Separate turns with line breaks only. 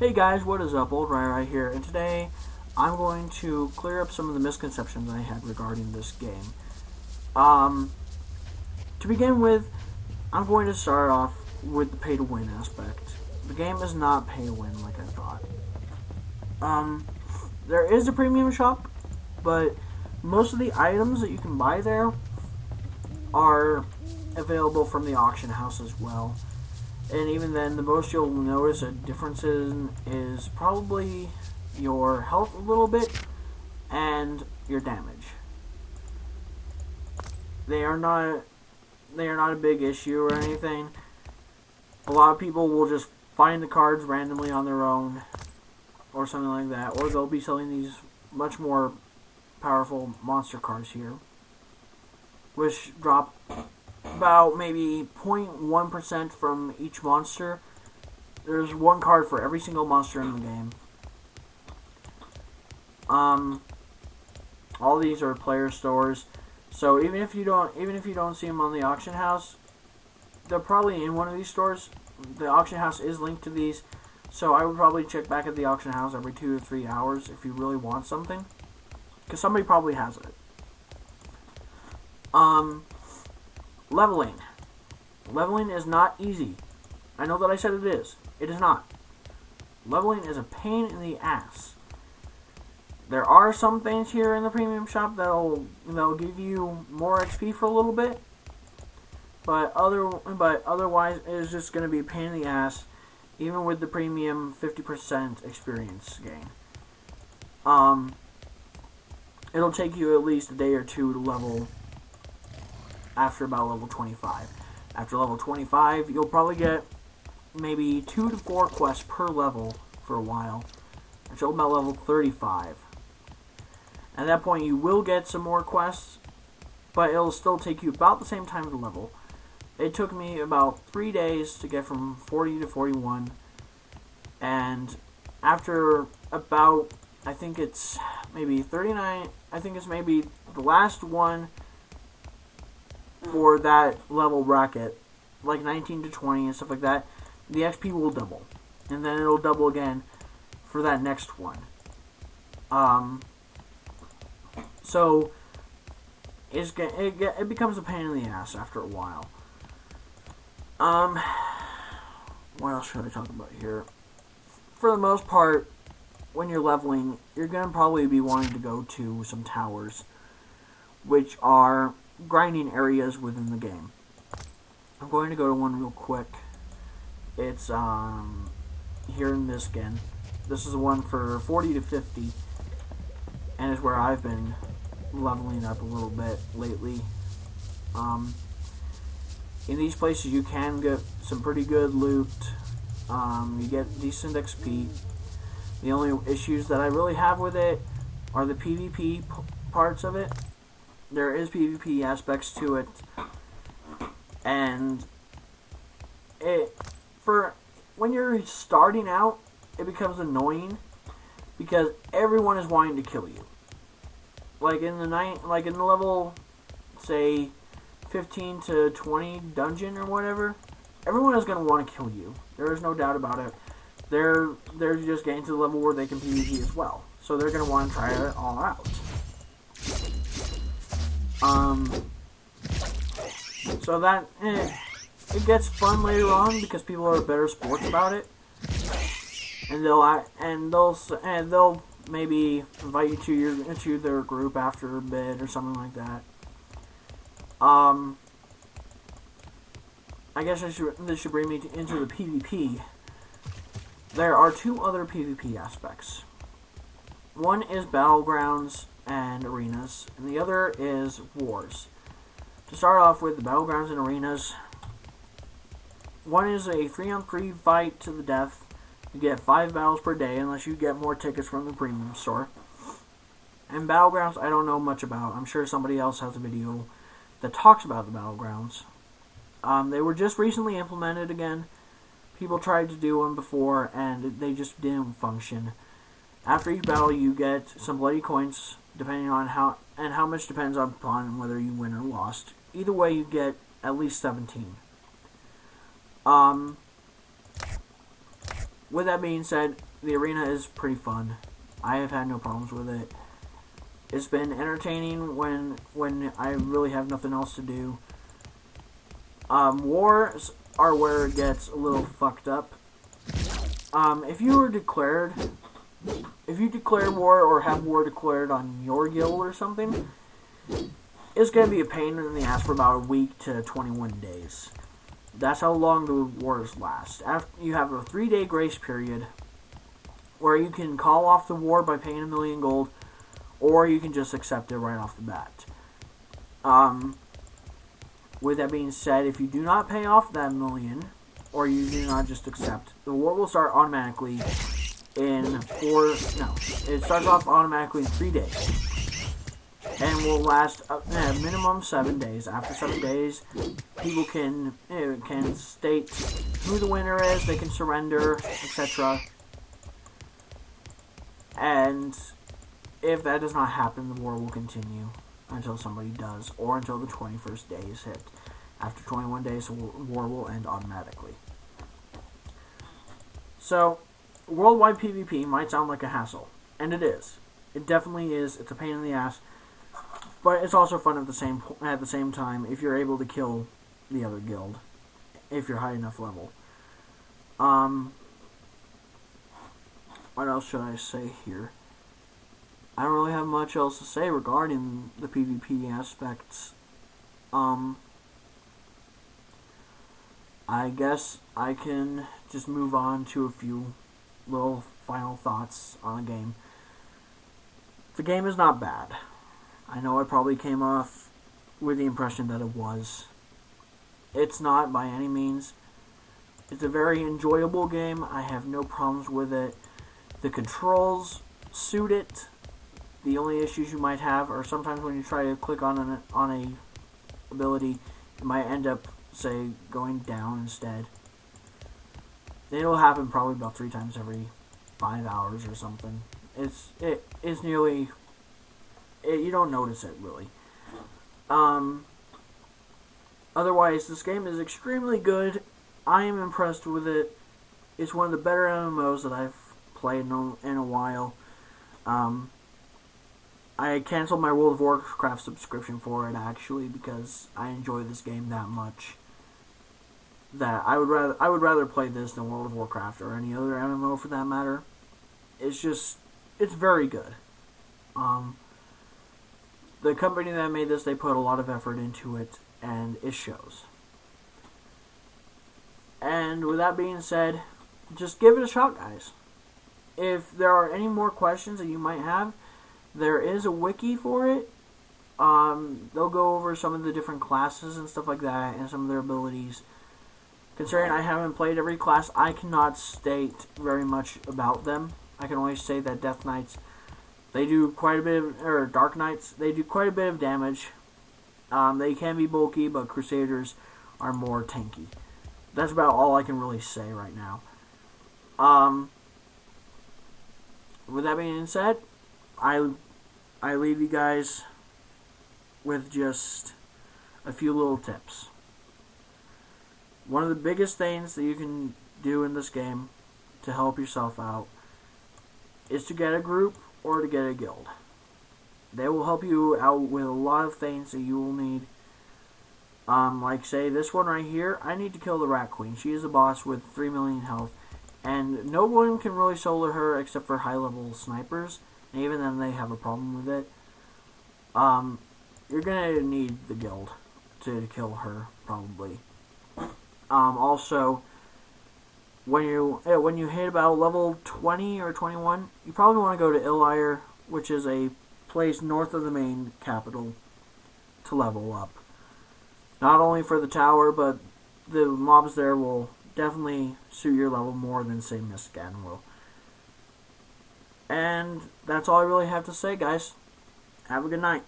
Hey guys, what is up? Old right here, and today I'm going to clear up some of the misconceptions I had regarding this game. To begin with, I'm going to start off with the pay-to-win aspect. The game is not pay-to-win like I thought. There is a premium shop, but most of the items that you can buy there are available from the auction house as well. And even then, the most you'll notice a difference in is probably your health a little bit and your damage. They are not a big issue or anything. A lot of people will just find the cards randomly on their own or something like that, or they'll be selling these much more powerful monster cards here, which drop about maybe 0.1% from each monster. There's one card for every single monster in the game. All these are player stores, so even if you don't see them on the auction house, they're probably in one of these stores. The auction house is linked to these, so I would probably check back at the auction house every 2 to 3 hours if you really want something, because somebody probably has it. Leveling. Leveling is not easy. I know that I said it is. It is not. Leveling is a pain in the ass. There are some things here in the premium shop that'll give you more XP for a little bit, but otherwise it is just going to be a pain in the ass, even with the premium 50% experience gain. It'll take you at least a day or two to level. After about level 25. After level 25, you'll probably get maybe 2 to 4 quests per level for a while, until about level 35. At that point, you will get some more quests, but it'll still take you about the same time to level. It took me about 3 days to get from 40 to 41, and after about, I think it's maybe 39, I think it's maybe the last one for that level bracket, like 19 to 20 and stuff like that, the XP will double, and then it'll double again for that next one. So it becomes a pain in the ass after a while. What else should I talk about here? For the most part, when you're leveling, you're gonna probably be wanting to go to some towers, which are grinding areas within the game. I'm going to go to one real quick. It's here in this skin. This is the one for 40 to 50, and is where I've been leveling up a little bit lately. In these places you can get some pretty good loot. You get decent XP. The only issues that I really have with it are the PvP parts of it. There is PvP aspects to it, and for when you're starting out, it becomes annoying because everyone is wanting to kill you. Like in the level, say 15 to 20 dungeon or whatever, everyone is going to want to kill you. There is no doubt about it. They're just getting to the level where they can PvP as well, so they're going to want to try it all out. So that it gets fun later on because people are better sports about it, and they'll maybe invite you to their group after a bit or something like that. I guess this should bring me into the PvP. There are 2 other PvP aspects. One is battlegrounds and arenas, and the other is wars. To start off with, the battlegrounds and arenas, one is a 3-on-3 fight to the death. You get 5 battles per day unless you get more tickets from the premium store. And battlegrounds, I don't know much about. I'm sure somebody else has a video that talks about the battlegrounds. They were just recently implemented again. People tried to do one before and they just didn't function. After each battle, you get some bloody coins, depending on how much depends upon whether you win or lost. Either way, you get at least 17. With that being said, the arena is pretty fun. I have had no problems with it. It's been entertaining when I really have nothing else to do. Wars are where it gets a little fucked up. If you declare war or have war declared on your guild or something, it's going to be a pain in the ass for about a week to 21 days. That's how long the wars last. After you have a 3-day grace period where you can call off the war by paying 1,000,000 gold, or you can just accept it right off the bat. With that being said, if you do not pay off that 1,000,000, or you do not just accept, the war will start automatically it starts off automatically in 3 days. And will last a minimum 7 days. After 7 days, people can state who the winner is, they can surrender, etc. And if that does not happen, the war will continue until somebody does, or until the 21st day is hit. After 21 days, the war will end automatically. So, worldwide PvP might sound like a hassle, and it is. It definitely is. It's a pain in the ass, but it's also fun at the same time if you're able to kill the other guild, if you're high enough level. What else should I say here? I don't really have much else to say regarding the PvP aspects. I guess I can just move on to a few little final thoughts on the game. The game is not bad. I know I probably came off with the impression that it was. It's not by any means. It's a very enjoyable game. I have no problems with it. The controls suit it. The only issues you might have are sometimes when you try to click on a ability, it might end up, say, going down instead. It'll happen probably about 3 times every 5 hours or something. It's nearly... you don't notice it, really. Otherwise, this game is extremely good. I am impressed with it. It's one of the better MMOs that I've played in a while. I canceled my World of Warcraft subscription for it, actually, because I enjoy this game that much. That I would rather play this than World of Warcraft or any other MMO for that matter. It's very good. The company that made this, they put a lot of effort into it, and it shows. And with that being said, just give it a shot, guys. If there are any more questions that you might have, there is a wiki for it. They'll go over some of the different classes and stuff like that, and some of their abilities. Considering I haven't played every class, I cannot state very much about them. I can only say that Death Knights, they do quite a bit of, or Dark Knights, they do quite a bit of damage. They can be bulky, but Crusaders are more tanky. That's about all I can really say right now. With that being said, I leave you guys with just a few little tips. One of the biggest things that you can do in this game to help yourself out is to get a group or to get a guild. They will help you out with a lot of things that you will need. Like, say, this one right here, I need to kill the Rat Queen. She is a boss with 3 million health, and no one can really solo her except for high-level snipers, and even then they have a problem with it. You're going to need the guild to kill her, probably. Also, when you hit about level 20 or 21, you probably want to go to Ilire, which is a place north of the main capital, to level up. Not only for the tower, but the mobs there will definitely suit your level more than, say, Mistgan will. And that's all I really have to say, guys. Have a good night.